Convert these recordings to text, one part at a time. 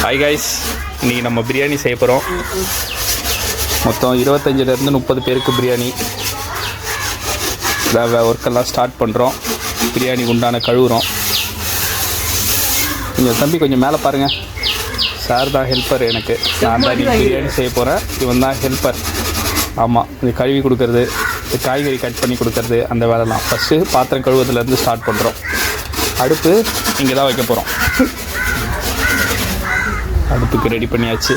Hi guys, இன்றைக்கி நம்ம பிரியாணி செய்ய போகிறோம். மொத்தம் 25லேருந்து 30 பேருக்கு பிரியாணி. ஒர்க்கெல்லாம் ஸ்டார்ட் பண்ணுறோம். பிரியாணி உண்டான கழுவுறோம். கொஞ்சம் தம்பி கொஞ்சம் மேலே பாருங்கள். சார் தான் ஹெல்ப்பர். எனக்கு நான் தான் பிரியாணி செய்ய போகிறேன். இவன் தான் ஹெல்ப்பர். ஆமாம், இது கழுவி கொடுக்குறது, இது காய்கறி கட் பண்ணி கொடுக்குறது, அந்த வேலைலாம் ஃபஸ்ட்டு பாத்திரம் கழுவுறதுலேருந்து ஸ்டார்ட் பண்ணுறோம். அடுப்பு இங்கே தான் வைக்க போகிறோம். அடுப்புக்கு ரெடி பண்ணியாச்சு.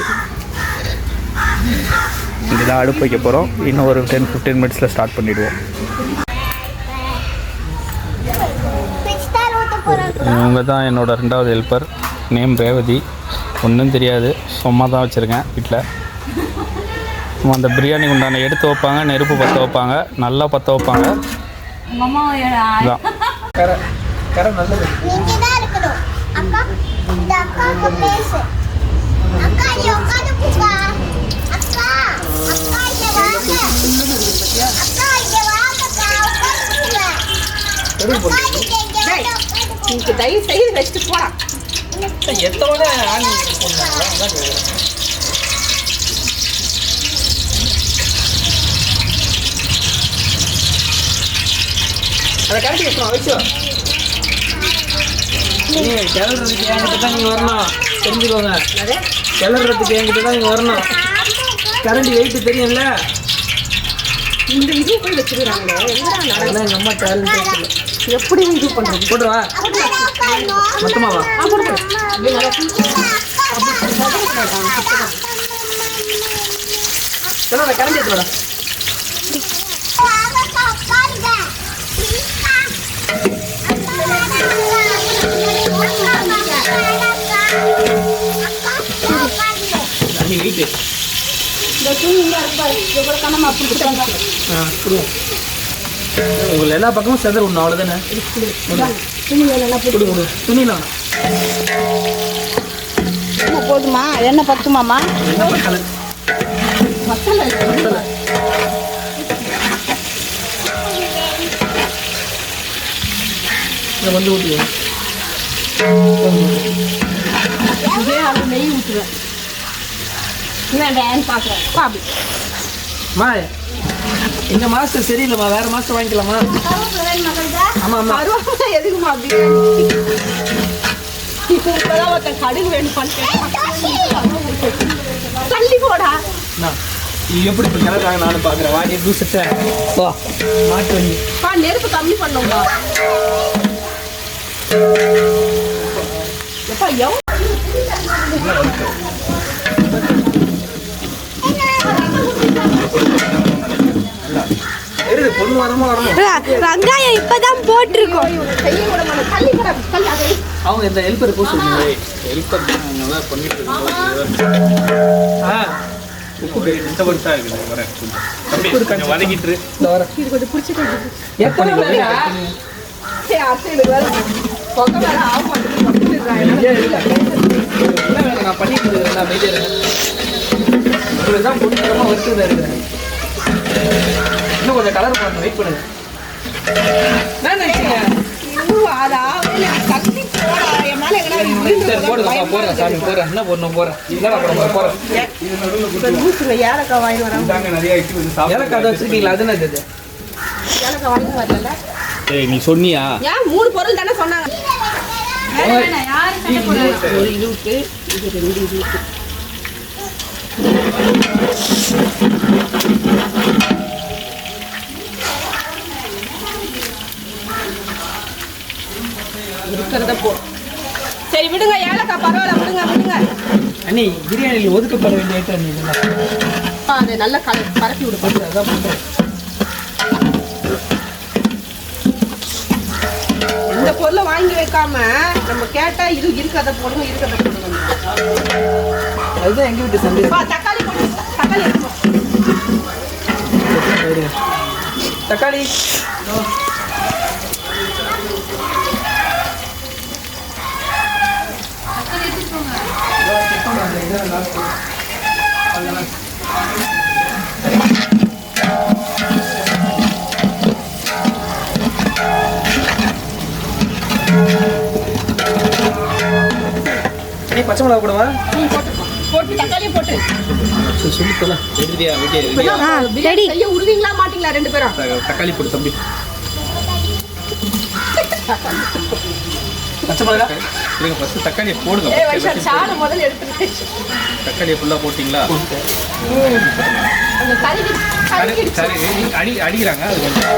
இங்கே தான் அடுப்பு வைக்க போகிறோம். இன்னும் ஒரு 10-15 மினிட்ஸில் ஸ்டார்ட் பண்ணிவிடுவோம். இவங்க தான் என்னோடய 2வது ஹெல்ப்பர். நேம் ரேவதி. ஒன்றும் தெரியாது, சும்மா தான் வச்சுருக்கேன் வீட்டில். அந்த பிரியாணி உண்டான எடுத்து வைப்பாங்க, நெருப்பு பற்ற வைப்பாங்க, நல்லா பற்ற வைப்பாங்க. தயவு செய்து வச்சுட்டு போடா. எத்தோட அதை கரெக்ட் வச்சுருவோம். வச்சு கிளறதுக்கு என்கிட்ட தான் நீங்கள் வரணும், தெரிஞ்சுக்கோங்க. கிளறதுக்கு என்கிட்ட தான் நீங்கள் வரணும். கரண்டி வெயிட்டு தெரியும்ல. இந்த இது போய் வச்சுக்கிறாங்களே, அதெல்லாம் எங்கள் அம்மா டேலண்ட். எப்படி இது பண்ணுறது? போடுவா மொத்தமாவா? கரண்டி எடுத்து வரா. வெயிட்டு உங்களை எல்லா பக்கமும் செதற ஒன்று, அவ்வளோதானே? துணிலாம் போதுமா? என்ன பத்துமாமா? இதை வந்து ஊற்றுவேன். நெய் ஊற்றுவேன். என்ன பார்க்குறேன் பாபி. மா, இந்த மாஸ்டர் சரியில்லைம்மா, வேற மாஸ்டர் வாங்கிக்கலாமா? ஆமாம் ஆமாம். எதுக்குமா அப்படி? இப்போதான் ஒருத்தன் கடுகு வேணும் தள்ளி போடா. எப்படி இப்போ கிளறாங்க நானும் பார்க்குறேன். வாடி தூசத்தை மாட்டு வண்டி நெருப்பு கம்மி பண்ணுங்க. எப்பா வெங்காயம் இப்பதான் போட்டிருக்கோம். அவங்க இந்த ஹெல்ப்பர் போக சொல்லுங்க. ஹெல்ப்பர் பண்ணிட்டு உப்பு கறி இஷ்டப்பட்டா இருக்குது. வரேன் தம்பி, கொஞ்சம் வதக்கிட்டு வரேன். இது கொஞ்சம் பிடிச்சிட்டு எத்தனை நான் பண்ணி கொடுக்குறேன். அமைதியாக உங்களுக்கு தான் பொண்ணு வருஷம் இருக்கிறேன். இன்னும் கொஞ்சம் கலர் பண்ண வெயிட் பண்ணுங்க. போறேன் சாமி, போறேன். என்ன போடணும்? போறேன். ஏலக்காய் வாங்கி வரேன். ஏலக்காய் வச்சிருக்கீங்களா? அது என்னது? ஏலக்காய் வாங்கி வரல. நீ சொன்னியா? ஏன் 3 பொருள் தானே சொன்னாங்க. ஒரு இது விட்டு இது 2 இது விட்டு இருக்கிறத போ. சரி விடுங்க, ஏலக்காய் பரவாயில்ல, விடுங்க விடுங்க. அண்ணி, பிரியாணியில் ஒதுக்கப்பட வேண்டிய ஐட்டம் நீ அது நல்ல பரப்பி விடுப்பாங்க. அதான் பண்ணுறேன். இந்த பொருளை வாங்கி வைக்காம நம்ம கேட்டா இது இருக்கிறத போடுங்க, இருக்கிறத போடுங்க. அதுதான் எங்க வீட்டு சந்தை. தக்காளி போட்டு தக்காளி எடுத்துக்கோ. தக்காளி பச்சை மிளகா கூடவா போட்டு தக்காளியை போட்டு சொல்லி போல எடுத்துட்டியா ஓகே பிரியாணி செய்ய உருவீங்களா மாட்டீங்களா 2 பேரும்? தக்காளி போடு தம்பி. பச்சை மிளகா இல்லைங்க ஃபஸ்ட்டு தக்காளியை போடுங்க. ஏய் வைஷால் சாலை முதல்ல எடுத்துட்டு தக்காளியை ஃபுல்லாக போட்டிங்களா? அந்த அடிக்கிறாங்க அது கொஞ்சம்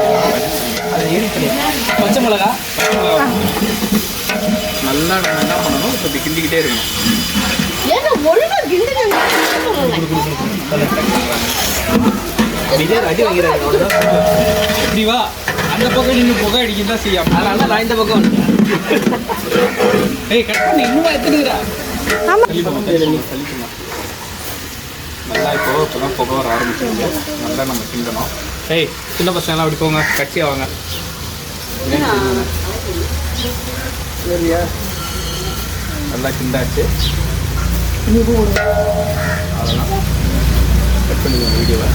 அது ஏறிக்கல. பச்சை மிளகா நல்லா நம்ம என்ன பண்ணணும், இப்போ இப்படி கிண்டிக்கிட்டே இருக்கணும். ஏன்னா ஒழுங்கா கிண்டுங்க. விஜய் அடி வாங்கிறாங்க அவ்வளோதான். எப்படி வா அந்த பக்கம் நின்று புகை அடிக்க தான் செய்யாம அதனால தான் நான் இந்த பக்கம் வந்தேன். ஏய் கட் பண்ணி இன்னும் எடுத்துக்கிறா. ஆமா. சலிக்குமா நல்லா இப்போதான் புகை வர ஆரம்பிச்சிருக்கு. நல்லா நம்ம கிண்டணும். ஏய் சின்ன பசங்களாம் அப்படி போங்க, கட்சியாக வாங்க. சரியா நல்லா கிண்டாச்சு. அதெல்லாம் கட் பண்ணிக்கோங்க வீடியோவை.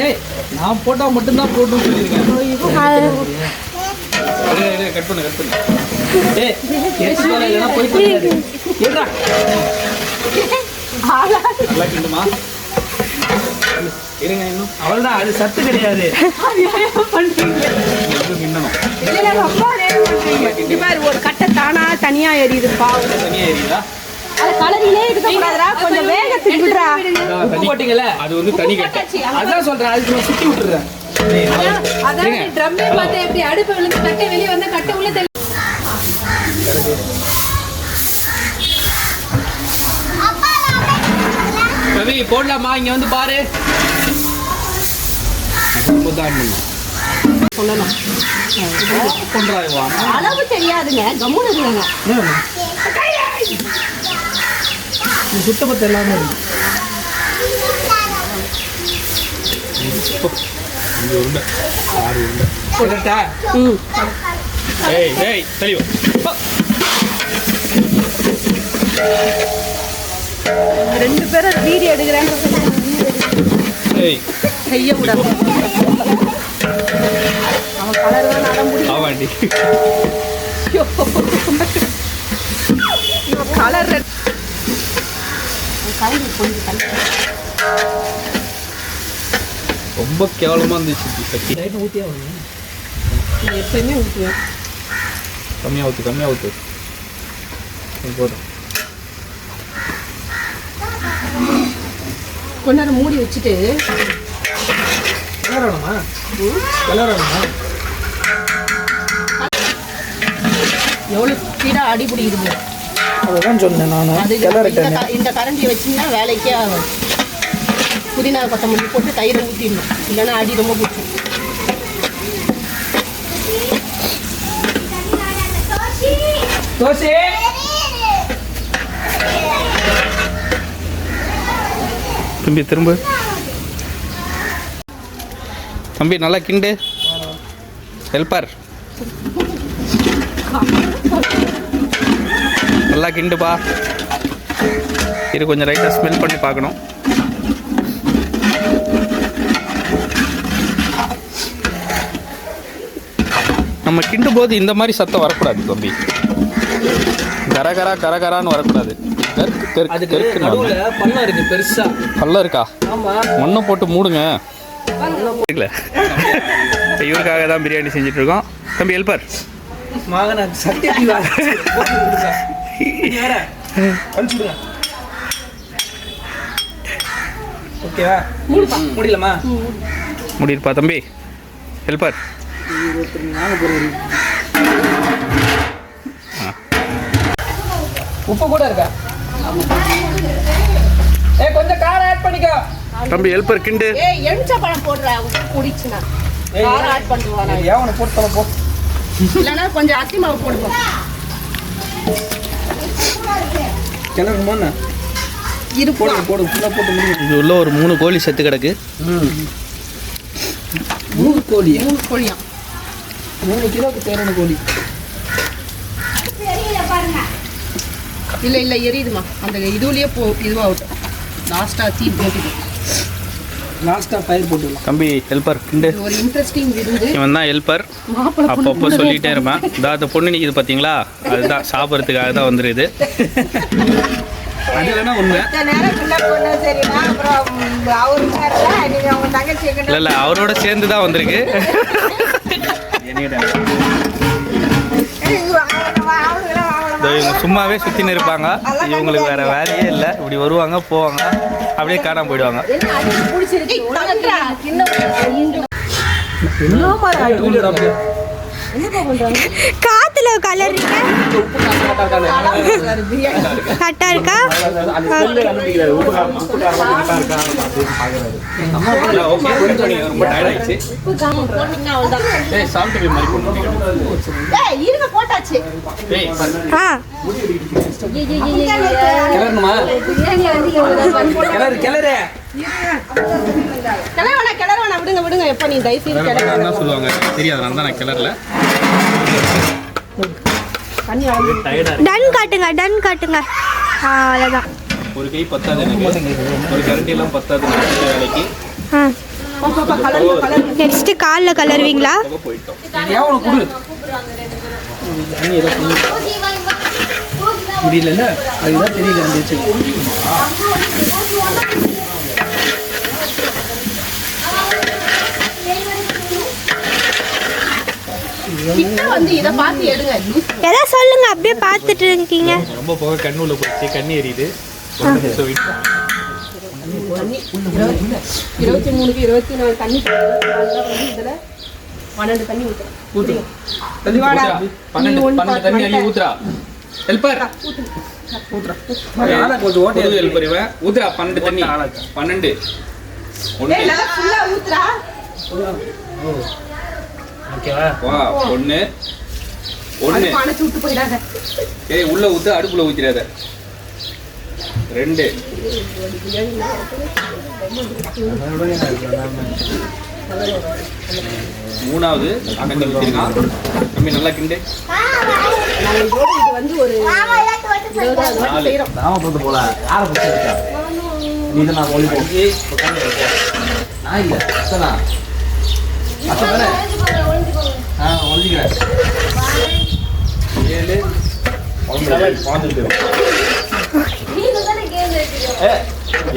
ஏய் நான் போட்டால் மட்டும்தான் போட்டுன்னு சொல்லியிருக்கேன். கட் பண்ணு கட் பண்ணு. ஏய் எச்சு போல இல்லைன்னா போயிட்டு இருக்காது. ஏடா நல்லா கிண்டுமா இருங்க இன்னும் அவ்வளோதான், அது சத்து கிடையாது. எதுவும் கிண்டணும். இல்ல ரொம்ப நேரம் பண்றீங்க. இங்க பாரு ஒரு கட்டை தானா தனியா எரியுது பாவம். தனியாக ஏறிதா? அத கலரிலே இருக்க கூடாதுடா, கொஞ்சம் வேகத்துக்கு விடுறா. உப்பு போட்டீங்கல்ல, அது வந்து தனி கட்டை. அதான் சொல்றேன். அதுக்கு நான் சுத்தி விட்டுறேன். அதான் ட்ரம்மே பார்த்து எப்படி அடுப்பு விழுந்து கட்டை வெளியே வந்து கட்டை உள்ள தள்ளி. ரவி போடலாமா? இங்க வந்து பாரு. சொல்லணும். கொண்டாடுவா அளவு தெரியாதுங்க, கம்முன்னு இருங்க. சுத்தப்பத்த எல்லாமே இருக்கு. இங்கே உருண்டை 6 உருண்டை. போட்டா ஏய் ஏய் தெளிவா 2 பேரும் வீடியோ எடுக்கிறேன்னு ஏய் செய்ய கூடாது. அவன் கலர் தான் நட முடியும். ஆவாண்டி கலர் கலர் கொஞ்சம் கலர் ரொம்ப கேவலமாக இருந்துச்சு சட்டி. லைட் ஊற்றியா வந்து நான் எப்பயுமே ஊற்றுவேன். கம்மியாக ஊற்று போதும். கொஞ்ச நேரம் மூடி வச்சுட்டு கிளறணுமா? கிளறணுமா? எவ்வளோ ஸ்பீடாக அடி பிடிக்குது. அதுதான் சொன்னேன் நான். அது கிளறிட்டேன். இந்த கரண்டியை வச்சிங்கன்னா வேலைக்கே ஆகும். புதினா கொத்தமல்லி போட்டு தயிரை ஊற்றிடணும், இல்லைன்னா அடி ரொம்ப பிடிக்கும். தோசை தம்பி திரும்ப தம்பி நல்லா கிண்டு. ஹெல்ப்பர் நல்லா கிண்டுப்பா. இது கொஞ்சம் ரைட்டாக ஸ்மெல் பண்ணி பார்க்கணும். நம்ம கிண்டும் போது இந்த மாதிரி சத்தம் வரக்கூடாது தம்பி. கரகரான்னு வரக்கூடாது. அதுக்கு நடுவுல பள்ளம் இருக்கு பெருசா. பள்ளம் இருக்கா? ஆமா. மண்ணை போட்டு மூடுங்க. இல்லை இவருக்காக தான் பிரியாணி செஞ்சுட்டு இருக்கோம். தம்பி ஹெல்ப்பர் மகன சட்டி ஓகேவா? முடியலமா? முடியிருப்பா தம்பி ஹெல்ப்பர். உப்பு கூட இருக்கா? கொஞ்சம் காரம் ஆட் பண்ணிக்கோ தம்பி ஹெல்ப்பர் கிண்டு. ஏய் எலுமிச்சை பழம் போடுற குடிச்சுனா காரம் ஆட் பண்ணுவானா? ஏவனை போட்டு தொலை போ. இல்லைன்னா கொஞ்சம் அரிசி மாவு போடுவோம். கிளறுமா? இரு போடு போடு ஃபுல்லாக போட்டு முடியும். இது உள்ள ஒரு 3 கோழி செத்து கிடக்கு. 3 கோழி? 3 கோழியா? 3 கிலோக்கு தேவையான கோழி. இல்லை எரியுதுமா. அந்த இதுலேயே இதுவாகட்டும். லாஸ்ட்டாக தீ போட்டுது. லாஸ்ட்டாக ஃபயர் போட்டுடலாம். தம்பி ஹெல்ப்பர் கிண்டு. ஒரு இன்ட்ரெஸ்டிங் விருந்து. இவன் தான் ஹெல்ப்பர். அப்பப்போ சொல்லிகிட்டே இருப்பேன். இந்த பொண்ணு நிற்கிது பார்த்தீங்களா, அதுதான் சாப்பிட்றதுக்காக தான் வந்துடுது. அது வேணா உண்மை. இல்ல அவரோட சேர்ந்து தான் வந்திருக்கு. இவங்க சும்மாவே சுத்தின்னு இருப்பாங்க. இவங்களுக்கு வேற வேலையே இல்லை. இப்படி வருவாங்க போவாங்க, அப்படியே காணாம போயிடுவாங்க. காத்துல கலர் கரெக்டா இருக்கா? ரொம்ப டயர்ட் ஆயிடுச்சு. போட்டாச்சு. கிளற விடுங்க விடுங்க. எப்ப நீ தயவு செய்து கிளற சொல்லுவாங்க தெரியாது, அதனால தான் நான் கிளறல. டன் காட்டுங்க, டன் காட்டுங்க. அவ்வளோதான். ஒரு கை பத்தாது எனக்கு, ஒரு கரண்டி எல்லாம் பத்தாது வேலைக்கு. நெக்ஸ்ட் காலில் கலருவீங்களா? போயிட்டோம். முடியல, அதுதான் தெரியல. இத பார்த்து எடுங்க. எதா சொல்லுங்க, அப்படியே பார்த்துட்டு இருக்கீங்க. ரொம்ப போக கண்ணுல போச்சு, கண்ணு எரியுது. 23க்கு 24 தண்ணி இதுல 12 தண்ணி ஊத்துறேன். தண்ணி வாடா. 12 தண்ணி அள்ளி ஊத்துறா. ஹெல்ப்பர் ஊத்துறா. யாரா கொஞ்சம் ஓட்டே ஹெல்ப்பர் இவன். ஊத்துறா 12 தண்ணி. 12 1 நல்லா ஃபுல்லா ஊத்துறா. ஓகேவா? வா 1 1 பானை சுட்டு போயிடாத. ஏய் உள்ள ஊத்து, அடுப்புல ஊத்திராத. 2 மூணாவது அங்க ஊத்திருக்கான். கம்மி நல்லா கிண்டு. இது வந்து ஒரு 20 வாட்டி செய்றோம். நாம போட்டு போல யார போட்டு இருக்கா? நீ தான் நான் ஓலி போய் நான் இல்ல அத்தனா அத்தனா ஒளிஞ்சிக்கிறேன். 7 பாஞ்சிருக்கு.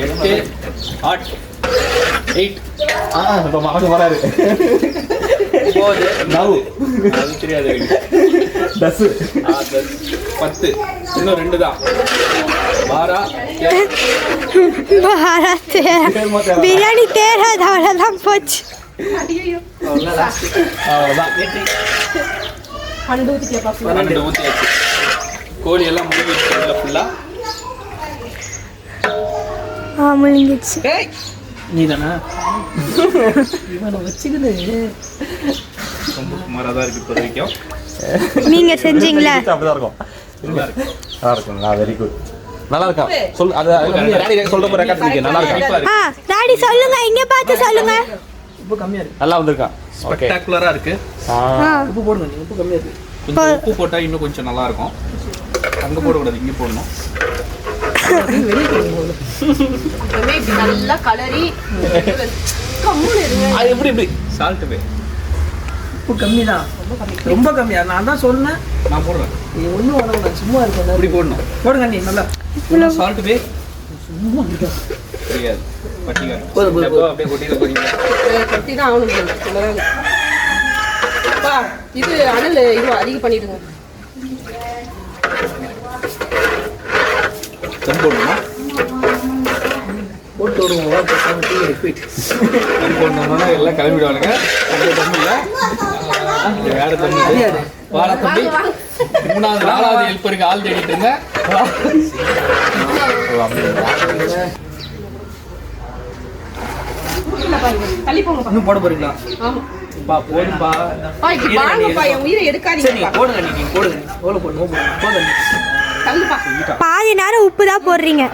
8 8 8 இப்ப மாடு வராரு. 9 9 அது தெரியாது. 10 10 இன்னும் 2 தான். 12 பிரியாணி தேராது, அவ்வளோதான் போச்சு. அவ்வளோதான். 12 ஊத்திட்டே பாப்பா. 12 ஊத்தியாச்சு. கோழி எல்லாம் முழுங்கிடுச்சு ஃபுல்லா. முழுங்கிடுச்சு. நீ தானே இவனை வச்சுக்கிது. ரொம்ப சுமாராக தான் இருக்கு இப்போ வரைக்கும். நீங்க செஞ்சீங்களா? அப்படிதான் இருக்கும். நல்லா இருக்கும். Very good. நல்லா இருக்கா? சொல். அது சொல்ற ரெக்கார்ட் பண்ணிக்க. நல்லா இருக்கா? டாடி சொல்லுங்க, இங்க பார்த்து சொல்லுங்க. உப்பு கம்மியா இருக்கு. நல்லா வந்திருக்கா. ஸ்பெக்டாகுலரா இருக்கு. உப்பு போடுங்க. உப்பு கம்மியா இருக்கு. கொஞ்சம் உப்பு போட்டா இன்னும் கொஞ்சம் நல்லா இருக்கும். அங்க போடக்கூடாது, இங்க போடணும். நல்லா கலரி கம்முன்னு இருங்க. அது எப்படி இப்படி சால்ட் வே உப்பு கம்மி தான். ரொம்ப கம்மியா? நான் தான் சொன்னேன். நான் போடுறேன். நீ ஒன்றும் உடம்பு சும்மா இருக்கேன். இப்படி போடணும். போடுங்க நீ நல்லா. சால்ட் வே சும்மா இருக்கா தெரியாது. பட்டிங்க போதும். அப்படியே கொட்டிட போறீங்க. கட்டி தான் ஆகணும். இது அனல் இது அதிகம் பண்ணிடுங்க. தம் போடணுமா? போட்டு விடுவோம். தம் போடணும்னா எல்லாம் கிளம்பிடுவானுங்க. அந்த தண்ணி இல்லை, வேற தண்ணி தெரியாது. வாழ தம்பி 3வது 4வது ஹெல்ப்பருக்கு ஆள் தேடிட்டு இருங்க. தள்ளி போங்க. இன்னும் போட போறீங்களா? ஆமா பா போடுப்பா. இப்படி வாங்கப்பா, என் உயிரை எடுக்காதீங்க. சரி போடுங்க. நீ போடுங்க. எவ்வளோ போடுங்க? போடுங்க. தள்ளுப்பா. பாதி நேரம் உப்பு தான் போடுறீங்க.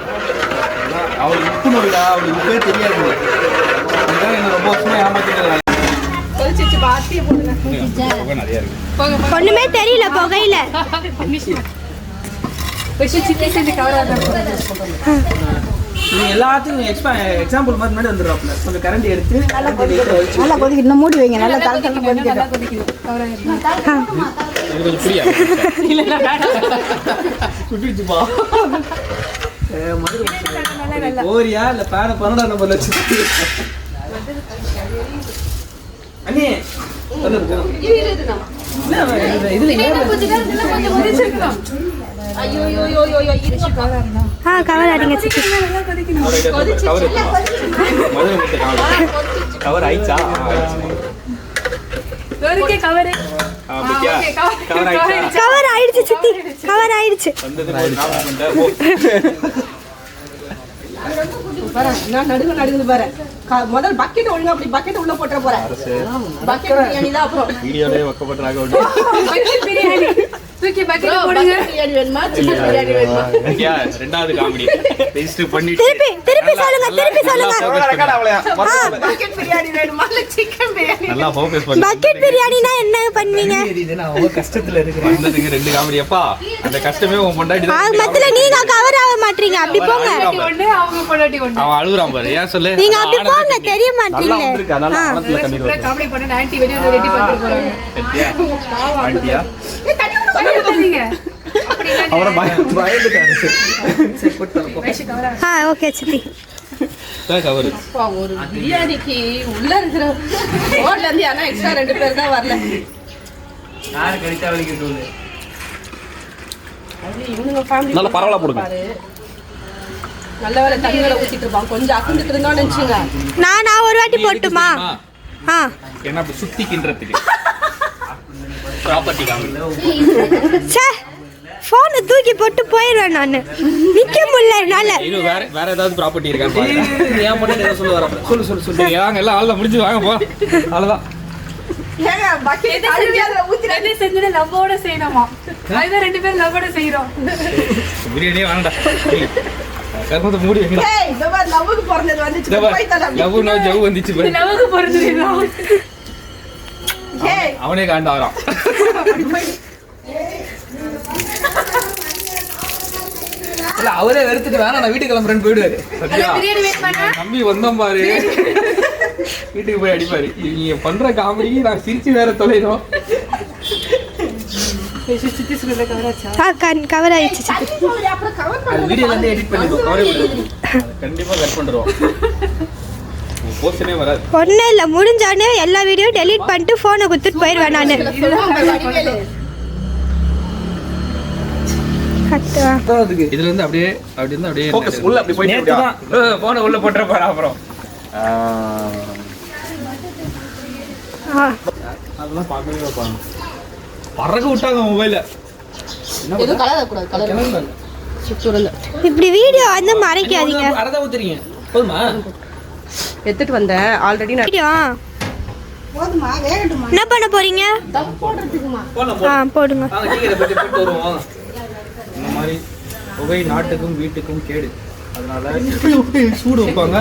அவளுக்கு உப்பு நோய்டா, அவளுக்கு உப்பே தெரியாது. அதுதான் என்ன ரொம்ப வருஷமா ஏமாத்திட்டு கொதிச்சிச்சு பாத்தியே போடுங்க. நிறைய இருக்கு. போங்க ஒண்ணுமே தெரியல புகையில. நீ எல்லாத்தையும் எக்ஸாம்பிள் பார்த்து முன்னாடி வந்துடுறாப்புல. கொஞ்சம் கரண்டி எடுத்து நல்லா கொதிக்கணும். மூடி வைங்க. நல்லா தலை கொதிக்கணும். இது கொஞ்சம் புரியாது. சுட்டிச்சுப்பா. போறியா இல்ல பேன 12 நம்பர்ல வச்சு அண்ணே கவர் அடிங்க சித்தி. கவர் ஆயிடுச்சா? கவர் ஆயிடுச்சு சித்தி, கவர் ஆயிடுச்சு. நான் நடுங்குது பாரு. முதல் பக்கெட் ஒழுங்கா அப்படி பக்கெட் உள்ள போட்டுற போறேன். பக்கெட் பிரியாணி தான் அப்புறம். வீடியோலயே வக்கப்படுறாங்க. பக்கெட் பிரியாணி தூக்கி பக்கெட் போடுங்க. பிரியாணி வேணுமா? சிக்கன் பிரியாணி வேணுமா? ஐயா ரெண்டாவது காமெடி ரெஜிஸ்டர் பண்ணிட்டு திருப்பி சொல்லுங்க, திருப்பி சொல்லுங்க. பக்கெட் பிரியாணி வேணுமா இல்ல சிக்கன் பிரியாணி? நல்லா ஃபோக்கஸ் பண்ணு. பக்கெட் பிரியாணினா என்ன பண்ணுவீங்க? நான் ரொம்ப கஷ்டத்துல இருக்கேன். வந்ததுங்க ரெண்டு காமெடி. அப்பா அந்த கஷ்டமே உன் பொண்டாட்டி தான். மத்தல நீங்க கவர் ஆக மாட்டீங்க. அப்படி போங்க. அவன் அழுகுறான் பாரு. ஏன் சொல்லு? நீங்க அப்படி போங்க, தெரிய நல்லா மாட்டீங்க. வந்திருக்கு. அதனால மனசுல கண்ணீர் வருது. காமெடி பண்ண ஆன்ட்டி வெளிய ரெடி பண்ணிட்டு போறாங்க. ஆண்டியா அவரை பயந்துட்டாரு. சரி போட்டு ஓகே சித்தி. கவர் அப்பா ஒரு பிரியாணிக்கு உள்ள இருக்கிற ஹோட்டல்ல இருந்து ஆனா எக்ஸ்ட்ரா 2 பேர் தான் வரல. யாரு கடிச்சா வலிக்கிட்டு அது இவனுங்க ஃபேமிலி நல்ல பரவலா போடுங்க. நல்ல வேளை தண்ணியில ஊத்திட்டு இருப்பான். கொஞ்சம் அசந்துட்டு இருந்தோம்னு நினைச்சுங்க. நான் ஒரு வாட்டி போட்டுமா? என்ன அப்படி சுத்தி கின்றதுக்கு ப்ராப்பர்ட்டி காமெடி. சே, போனை தூக்கி போட்டு போயிடுவேன் நான். நிக்க முடியல என்னால. இன்னும் வேற ஏதாவது ப்ராப்பர்ட்டி இருக்கான்னு பாருங்க. ஏன் மட்டும் என்ன சொல்ல வர சொல்லு வாங்க எல்லாம் ஆள்ல முடிஞ்சு வாங்க போ. அவ்வளவுதான். ஏங்க பக்கெட் அழுவியால ஊத்திட்டு செஞ்சது லவ்வோட செய்யணுமா? அதுதான் 2 பேரும் லவ்வோட செய்யறோம். பிரியாணியே வேண்டாம். கர்மத்தை மூடி வைங்க. ஏய் இந்த மாதிரி லவ்வுக்கு பிறந்தது வந்துச்சு போய் தரலாம். லவ் நோ ஜவ் வந்துச்சு பாரு. லவ்வுக்கு பிறந்தது. ஏய் அவனே காண்டாவறான். இல்ல அவரே வெறுத்துட்டு வேணா நான் வீட்டுக்கு கிளம்புறேன்னு போயிடுவாரு. சத்யா பிரியாணி வெயிட் பண்ணா நம்பி வந்தோம் பாரு. வீட்டுக்கு போய் அடிப்பாரு. நீங்க பண்ற காமெடிக்கு நான் சிரிச்சு வேற தொலைறோம். சித்தி சொல்றத கவராச்சா? கவர் ஆயிடுச்சு சித்தி. அப்புறம் கவர் அது வீடியோல இருந்து எடிட் பண்ணிடுவோம். கவலை விடுங்க. கண்டிப்பா கட் பண்றோம். போஸ்டே வராது. ஒன்றும் இல்லை, முடிஞ்சோடனே எல்லா வீடியோ டெலீட் பண்ணிட்டு ஃபோனை கொடுத்துட்டு போயிடுவேன் நான். இதுல இருந்து அப்படியே அப்படி இருந்து அப்படியே ஃபோக்கஸ் உள்ள அப்படி போயிட்டு நேத்து போன உள்ள போட்ற பாரு. அப்புறம் அதெல்லாம் பார்க்கவே வைப்பாங்க. பறக்க விட்டாங்க மொபைல. எதுவும் கலர கூடாது. கலர் சுத்துறல. இப்படி வீடியோ வந்து மறைக்காதீங்க. அரதா ஊத்துறீங்க போதுமா? எடுத்துட்டு வந்தேன் ஆல்ரெடி. வீடியோ போதுமா வேகட்டுமா? என்ன பண்ண போறீங்க? தம் போடுறதுக்குமா? போடுங்க. வாங்க கீழே போட்டு வருவோம். இந்த மாதிரி புகை நாட்டுக்கும் வீட்டுக்கும் கேடு. அதனால சூடு வைப்பாங்க.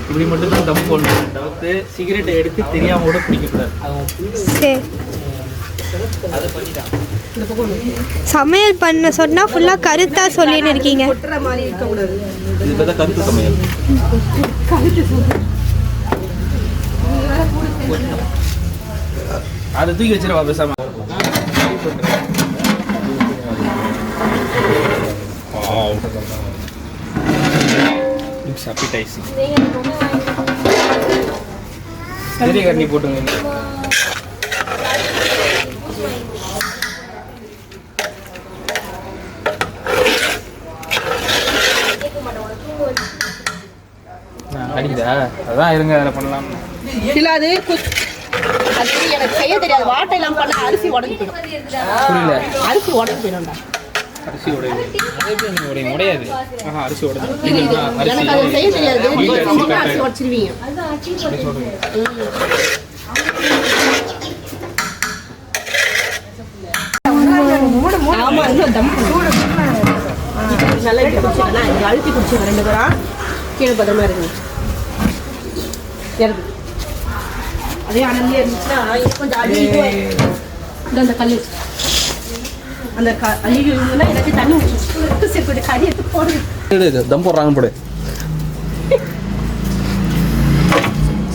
இப்படி மட்டும் தான் தம் போடணும். தவிர்த்து சிகரெட்டை எடுத்து தெரியாம கூட பிடிக்கக்கூடாது. சரி, சமையல் பண்ண சொன்னா ஃபுல்லா கருத்தா சொல்லின்னு இருக்கீங்க. கொட்டுற மாதிரி இருக்க கூடாது. இது பார்த்தா கருத்து சமையல். அதை தூக்கி வச்சிருவா பேசாம. Looks appetizing. பெரிய கண்ணி போட்டுங்க. அடிக்குதா? அதான் இருங்க அதில் பண்ணலாம். இல்ல அது எனக்கு செய்ய தெரியாது. வாட்டை எல்லாம் பண்ண அரிசி உடஞ்சு போயிடும். புரியல. அரிசி உடஞ்சு போயிடும்டா. அரிசி உடையுது. உடையாது. அரிசி உடையாது. எனக்கு அதை செய்ய தெரியாது. அரிசி உடச்சிருவீங்க. ஆமா இன்னும் தம் நல்லா இப்படி குடிச்சிக்கலாம். இங்கே அழுத்தி குடிச்சிங்க 2 பேரும். கீழே பதமா இருக்குங்க. இறகு அதே அனல்லே இருந்துச்சுன்னா இது கொஞ்சம் அழுகிட்டு அந்த கல் அந்த அழுகி இருந்ததுன்னா எனக்கு தண்ணி ஊற்றி சரி கொஞ்சம் கறி எடுத்து போடுது. தம் போடுறாங்க போடு.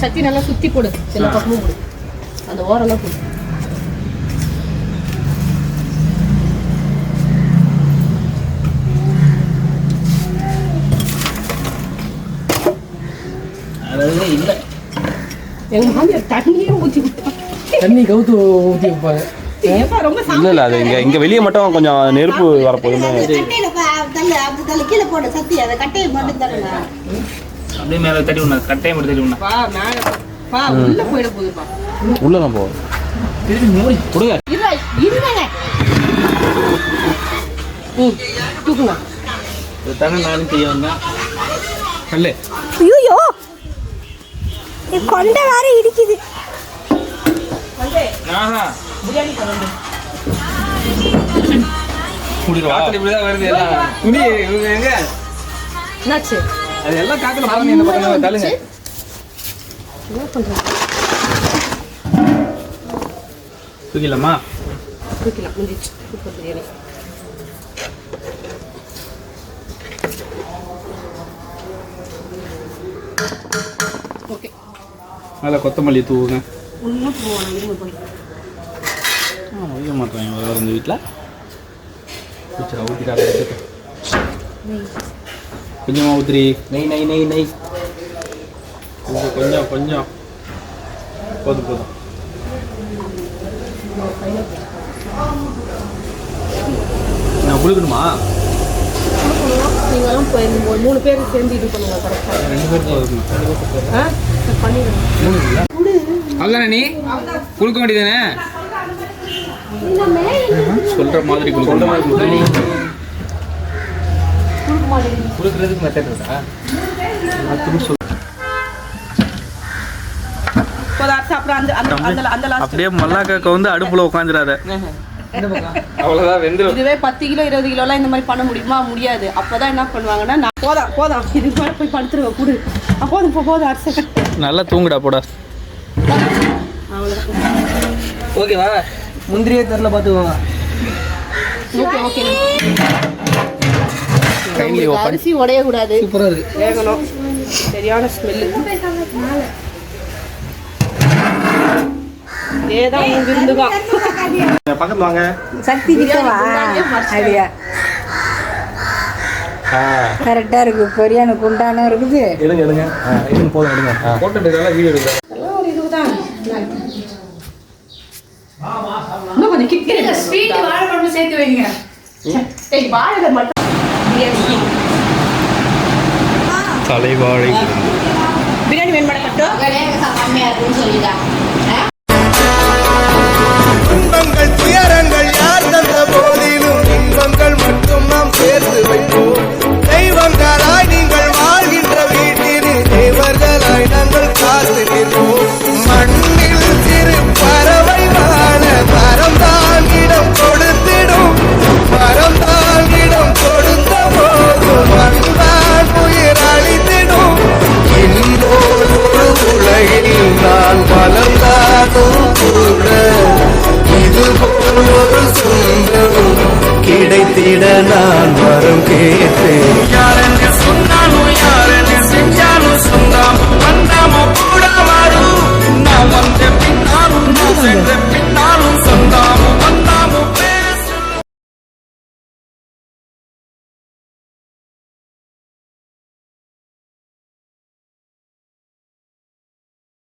சட்டி நல்லா சுற்றி போடு. எல்லா பக்கமும் போடு. அந்த ஓரெல்லாம் போடு. அதுவே இல்லை. எங்க மாமியார் தண்ணியே ஊற்றி விட்டா தண்ணி கவுத்து ஊற்றி வைப்பாங்க. ஏப்பா ரொம்ப இல்லை இல்லை, அது இங்கே வெளியே மட்டும் கொஞ்சம் நெருப்பு வரப்போகுதுன்னு. கட்டையில தள்ளு அப்படி தள்ளு கீழே போடு சத்தி அதை கட்டையை மட்டும் தள்ளுங்க. அப்படியே மேலே தட்டி விடணும், கட்டையை மட்டும் தட்டி விடணும். பா மேலே பா உள்ள போயிட போகுதுப்பா. உள்ளே தான் போகும். திருப்பி மூடி கொடுங்க. இருங்க தூக்குங்க. தானே நானும் செய்ய வந்தேன். கல்லு ஐயோ கொண்டை வேற இடிக்குது. ஆஹா பிரியாணி பண்ணுங்க. குடிடுவா. இப்படிதான் வருது எல்லாம். துணி இவங்க எங்க? என்னாச்சு? அது எல்லாம் காத்துல பாருங்க, என்ன பண்ணுங்க தள்ளுங்க. என்ன பண்றீங்க? தூக்கிடலாமா? தூக்கலாம் முடிஞ்சிச்சு. சூப்பர் பிரியாணி. ஓகே. மேலே கொத்தமல்லி தூவுங்க. ஒன்றும் போகணும் இருங்க போய். வைக்க மாட்டேன் வேறு இந்த வீட்டில். ஊற்றிடா ஊற்றிட்டாரு. கொஞ்சமாக ஊத்திரி. நெய் நெய் நெய் நெய். கொஞ்சம் கொஞ்சம் போதும் போதும். நான் கொடுக்கணுமா? நீங்களும் போய் 3 பேர் சேர்ந்து இது பண்ணுங்க கரெக்டாக. 2 பேருக்கு இருக்கணும். ஆ பண்ணிடுங்க. அதுதானே நீ கொடுக்க வேண்டியதானே? சொல்கிற மாதிரி கொடுக்கணும். கொடுக்குறதுக்கு மெத்தட் இருக்கா? அப்புறம் அந்த last. அப்படியே மல்லாக்காக்க வந்து அடுப்பில் உட்காந்துடாத. அவ்வளோதான் வெந்துடும். இதுவே 10 கிலோ 20 கிலோலாம் இந்த மாதிரி பண்ண முடியுமா? முடியாது. அப்பதான் என்ன பண்ணுவாங்கன்னா நான் போதும் இது மேலே போய் படுத்துருவேன் கூடு. போதும் அரிசி. நல்லா தூங்குடா போடா. ஓகேவா? முந்திரியே தெரில பார்த்துக்கோங்க. Okay kindly open. அரிசி உடையக்கூடாது. சூப்பராக இருக்கு. வேகணும். சரியான ஸ்மெல்லு. ஏதான் விருந்துதான். பக்கத்தில் வாங்க. சக்தி கிட்டவா அப்படியா கரெக்டாக இருக்கு. பொரியான குண்டானும் இருக்குது. எடுங்க எடுங்க போதும் எடுங்க. போட்டு வீடியோ எடுங்க. ஒரு இதுதான். இன்னும் கொஞ்சம் கிட்ட ஸ்வீட் வாழைப்பழம் சேர்த்து வைங்க. வாழை மட்டும் தலைவாழை பிரியாணி வேணும் மட்டும். துன்பங்கள் துயரங்கள் யார் தந்த போதிலும் இன்பங்கள் மட்டும் நாம் சேர்த்து வைப்போம். தெய்வங்களாய் நீங்கள் வாழ்கின்ற வீட்டில் தேவர்களாய் நாங்கள் காத்து நிற்போம். மண்ணில் சிறு பறவை வாழ மரம்தான் இடம் கொடுத்திடும். மரம்தான் இடம் கொடுத்த போது மண்தான் உயிர் அளித்திடும். இன்றோடு உலகில் நான் வளர்ந்தாலும் கூட இதுபோல் ஒரு சொந்தம் கிடைத்திட நான் வரம் கேட்டேன். யாரென்னு சொன்னாலும் யாரென்னு செஞ்சாலும் சொந்தம் வந்தாம கூட வரும். நான் வந்த பின்னாலும்